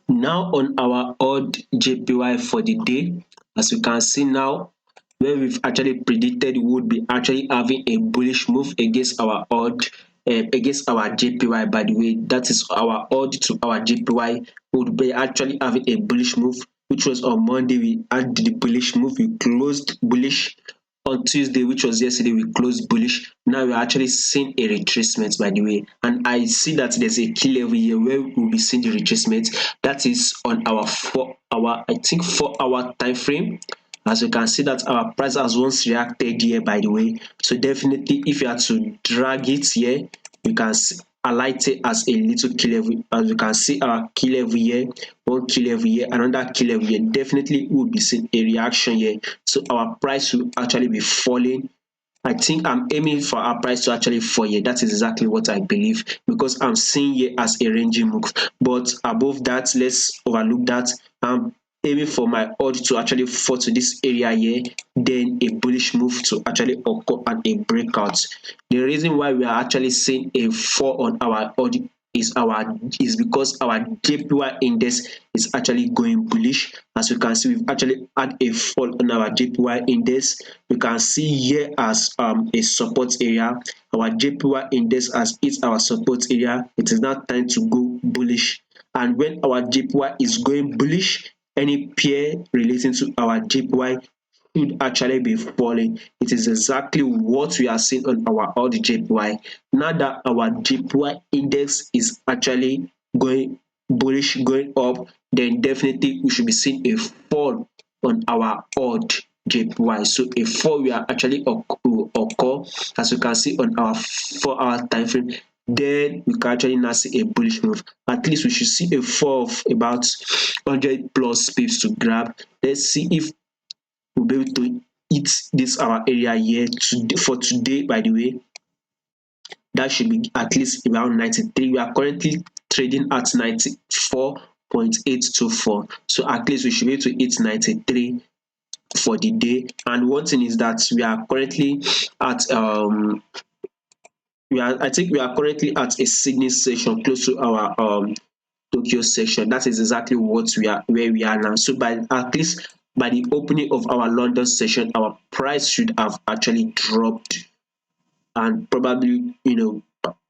Now on our odd JPY for the day, as you can see now, where we've actually predicted we would be actually having a bullish move against our odd, against our JPY. By the way, that is our odd to our JPY would be actually having a bullish move, which was on Monday. We had the bullish move, we closed bullish. On Tuesday, which was yesterday, we closed bullish. Now we're actually seeing a retracement, by the way, and I see that there's a key level here where we'll be seeing the retracement. That is on our 4 hour, I think 4 hour time frame. As you can see that our price has once reacted here, by the way. So definitely, if you are to drag it here, you can highlight it as a little key level. As you can see, our key level here, one key level here, another key level here. Definitely will be seeing a reaction here, so our price will actually be falling. I think I'm aiming for our price to actually fall here. That is exactly what I believe, because I'm seeing here as a ranging move. But above that, let's overlook that. I'm aiming for my odd to actually fall to this area here, then a bullish move to actually occur and a breakout. The reason why we are actually seeing a fall on our odd is because our JPY index is actually going bullish. As you can see, we've actually had a fall on our JPY index. You can see here as a support area. Our JPY index has hit our support area. It is now time to go bullish. And when our JPY is going bullish, any pair relating to our JPY should actually be falling. It is exactly what we are seeing on our AUDJPY. Now that our JPY index is actually going bullish, going up, then definitely we should be seeing a fall on our AUDJPY. So a fall will actually occur, as you can see on our 4 hour time frame. Then we can actually now see a bullish move. At least we should see a fall of about 100 plus pips to grab. Let's see if we'll be able to hit this our area here for today. By the way, that should be at least around 93. We are currently trading at 94.824, so at least we should be able to hit 93 for the day. And one thing is that we are currently at I think we are currently at a Sydney session close to our Tokyo section. That is exactly what we are, where we are now. So by at least by the opening of our London session, our price should have actually dropped, and probably,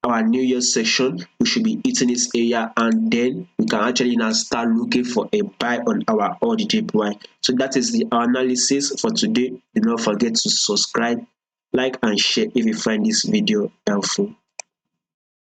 our New Year session, we should be hitting this area, and then we can actually now start looking for a buy on our AUDJPY. So that is the analysis for today. Do not forget to subscribe, like, and share if you find this video helpful.